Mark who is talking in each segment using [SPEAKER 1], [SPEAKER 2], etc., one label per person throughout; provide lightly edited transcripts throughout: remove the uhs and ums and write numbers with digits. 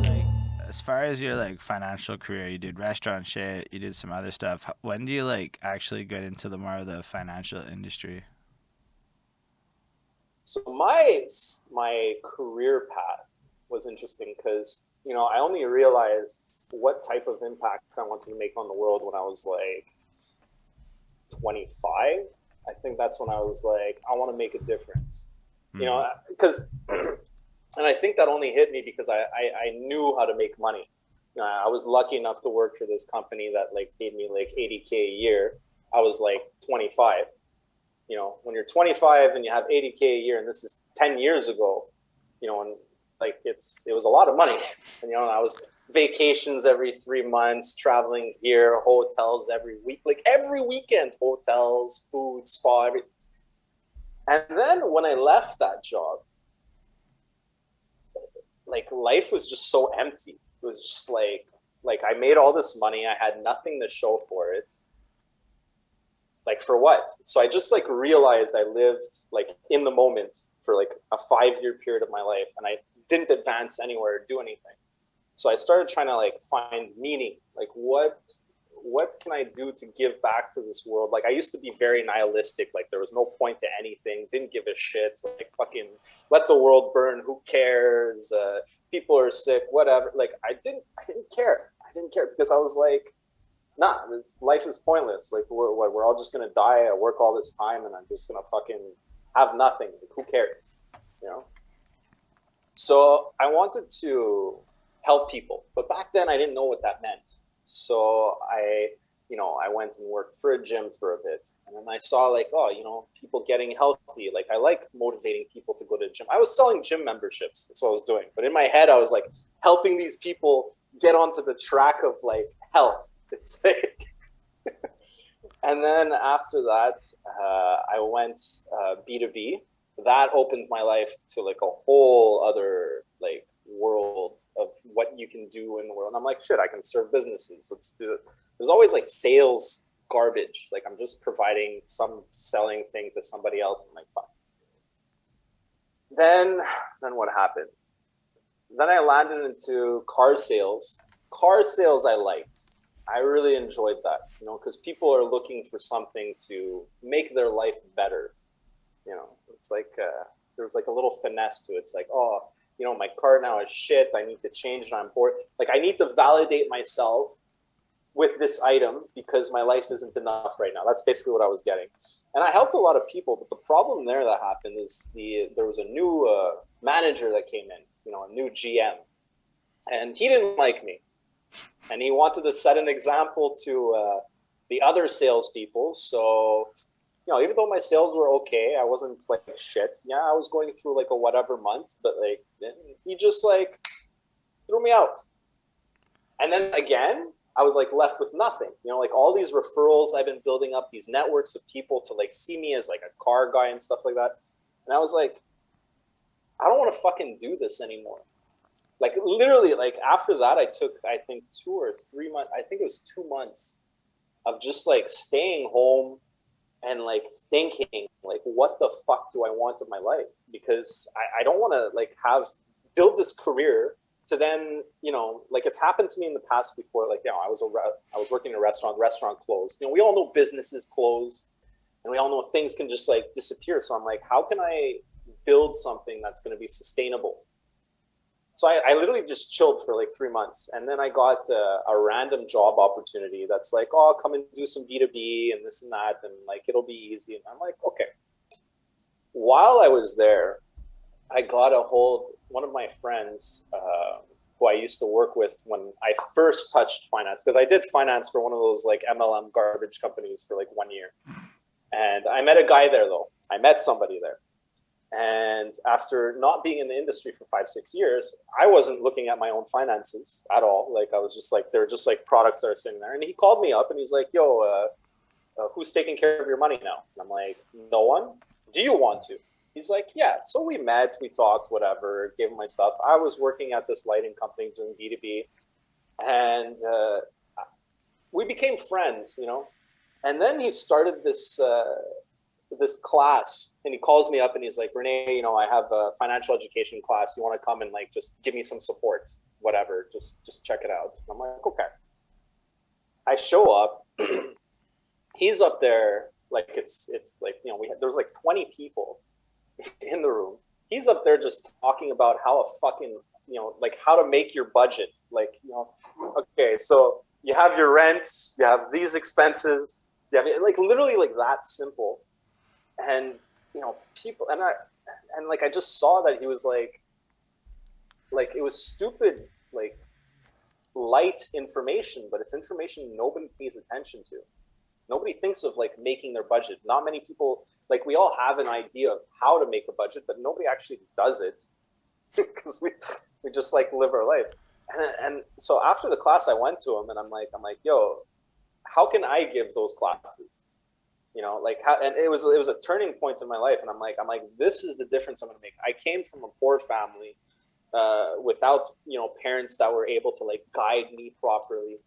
[SPEAKER 1] Like, as far as your like financial career, you did restaurant shit, you did some other stuff. When do you like actually get into the more of the financial industry?
[SPEAKER 2] So my career path was interesting because I only realized what type of impact I wanted to make on the world when I was like 25. I think that's when I was like, I want to make a difference.
[SPEAKER 1] Hmm.
[SPEAKER 2] Because and I think that only hit me because I knew how to make money. I was lucky enough to work for this company that like paid me like 80K a year. I was like 25. When you're 25 and you have 80K a year, and this is 10 years ago, and like it was a lot of money. And I was vacations every 3 months, traveling here, hotels every week, like every weekend, hotels, food, spa, everything. And then when I left that job, like life was just so empty. It was just like I made all this money, I had nothing to show for it. Like for what? So I just like realized I lived like in the moment for like a 5 year period of my life, and I didn't advance anywhere or do anything. So I started trying to like find meaning. Like what can I do to give back to this world? Like I used to be very nihilistic. Like there was no point to anything. Didn't give a shit. Like fucking let the world burn. Who cares? People are sick. Whatever. Like I didn't care. I didn't care because I was like, nah, life is pointless. Like we're all just gonna die. I work all this time and I'm just gonna fucking have nothing. Like, who cares? You know. So I wanted to help people, but back then I didn't know what that meant. So I went and worked for a gym for a bit, and then I saw like, oh, people getting healthy. Like I like motivating people to go to the gym. I was selling gym memberships. That's what I was doing. But in my head, I was like helping these people get onto the track of like health. It's like, and then after that, I went B2B. That opened my life to like a whole other like world of what you can do in the world. And I'm like, shit, I can serve businesses. Let's do it. There's always like sales garbage. Like I'm just providing some selling thing to somebody else. I'm like, fuck. Then, then what happened? Then I landed into car sales. Car sales I liked. I really enjoyed that, because people are looking for something to make their life better. It's like there was like a little finesse to it. It's like, oh, my car now is shit. I need to change it. I'm bored. Like I need to validate myself with this item because my life isn't enough right now. That's basically what I was getting, and I helped a lot of people. But the problem there that happened is there was a new manager that came in, a new GM, and he didn't like me, and he wanted to set an example to the other salespeople. So even though my sales were okay, I wasn't like shit. Yeah, I was going through like a whatever month, but like he just like threw me out. And then again, I was like left with nothing. Like all these referrals I've been building up, these networks of people to like see me as like a car guy and stuff like that. And I was like, I don't want to fucking do this anymore. Like literally, like after that, I took I think 2 or 3 months. I think it was 2 months of just like staying home and like thinking like what the fuck do I want in my life, because I don't want to like have build this career to then like it's happened to me in the past before. Like I was working in a restaurant closed. We all know businesses close, and we all know things can just like disappear. So I'm like, how can I build something that's going to be sustainable? So I literally just chilled for like 3 months, and then I got a random job opportunity that's like, oh, come and do some B2B and this and that, and like it'll be easy. And I'm like, okay. While I was there, I got a hold one of my friends who I used to work with when I first touched finance, because I did finance for one of those like MLM garbage companies for like 1 year, and I met a guy there though. I met somebody there. And after not being in the industry for 5, 6 years, I wasn't looking at my own finances at all. Like I was just like, they're just like products that are sitting there. And he called me up and he's like, yo, who's taking care of your money now? And I'm like, no one. Do you want to? He's like, yeah. So we met, we talked, whatever, gave him my stuff. I was working at this lighting company doing B2B, and we became friends. And then he started this this class, and he calls me up and he's like, Rene, you know, I have a financial education class. You want to come and like just give me some support, whatever. Just check it out. And I'm like, okay. I show up. He's up there like it's like, you know, there was like 20 people in the room. He's up there just talking about how a fucking, you know, like how to make your budget. Like, you know, okay, so you have your rent, you have these expenses, you have like literally like that simple. And, you know, people, and like I just saw that he was like it was stupid, like light information, but it's information nobody pays attention to. Nobody thinks of like making their budget. Not many people, like we all have an idea of how to make a budget, but nobody actually does it because we just like live our life. And so after the class, I went to him and I'm like, yo, how can I give those classes? You know, like how, and it was a turning point in my life. And I'm like, this is the difference I'm going to make. I came from a poor family, without, you know, parents that were able to like guide me properly.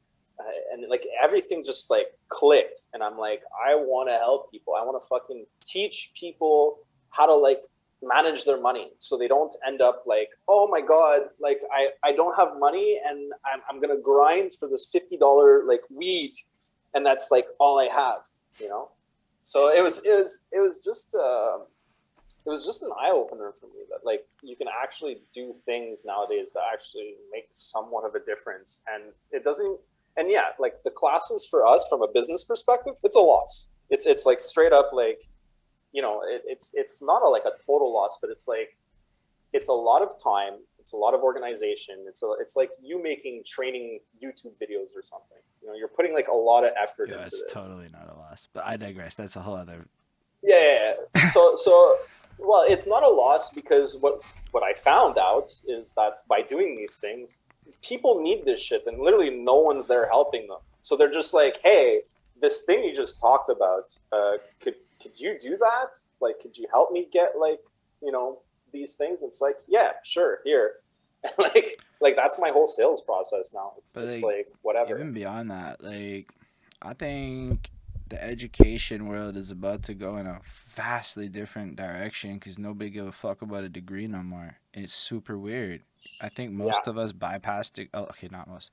[SPEAKER 2] And like everything just like clicked. And I'm like, I want to help people. I want to fucking teach people how to like manage their money so they don't end up like, oh my God, like I don't have money and I'm going to grind for this $50 like weed. And that's like all I have, you know? So it was just an eye opener for me that like you can actually do things nowadays that actually make somewhat of a difference. And it doesn't, and yeah, like the classes for us from a business perspective, it's a loss. It's like straight up like, you know, it's not like a total loss, but it's like, it's a lot of time. It's a lot of organization. It's like you making training YouTube videos or something. You know, you're putting like a lot of effort into this.
[SPEAKER 1] It's totally not a loss, but I digress. That's a whole other.
[SPEAKER 2] Yeah. So, well, it's not a loss because what I found out is that by doing these things, people need this shit, and literally no one's there helping them. So they're just like, hey, this thing you just talked about, could you do that? Like, could you help me get like, you know, these things? It's like, yeah, sure, here. like that's my whole sales process now. It's but just like whatever.
[SPEAKER 1] Even beyond that, like I think the education world is about to go in a vastly different direction because nobody give a fuck about a degree no more. It's super weird. I think most of us bypassed. Oh, okay, not most.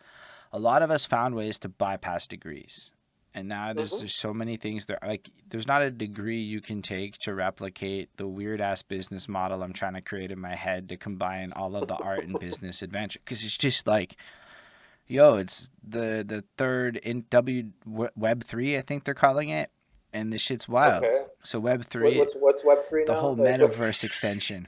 [SPEAKER 1] A lot of us found ways to bypass degrees. And now there's so many things there. Like there's not a degree you can take to replicate the weird ass business model I'm trying to create in my head to combine all of the art and business adventure. Because it's just like, yo, it's the third in Web3, I think they're calling it, and this shit's wild. Okay. So Web3.
[SPEAKER 2] What's Web3 now?
[SPEAKER 1] The whole metaverse extension.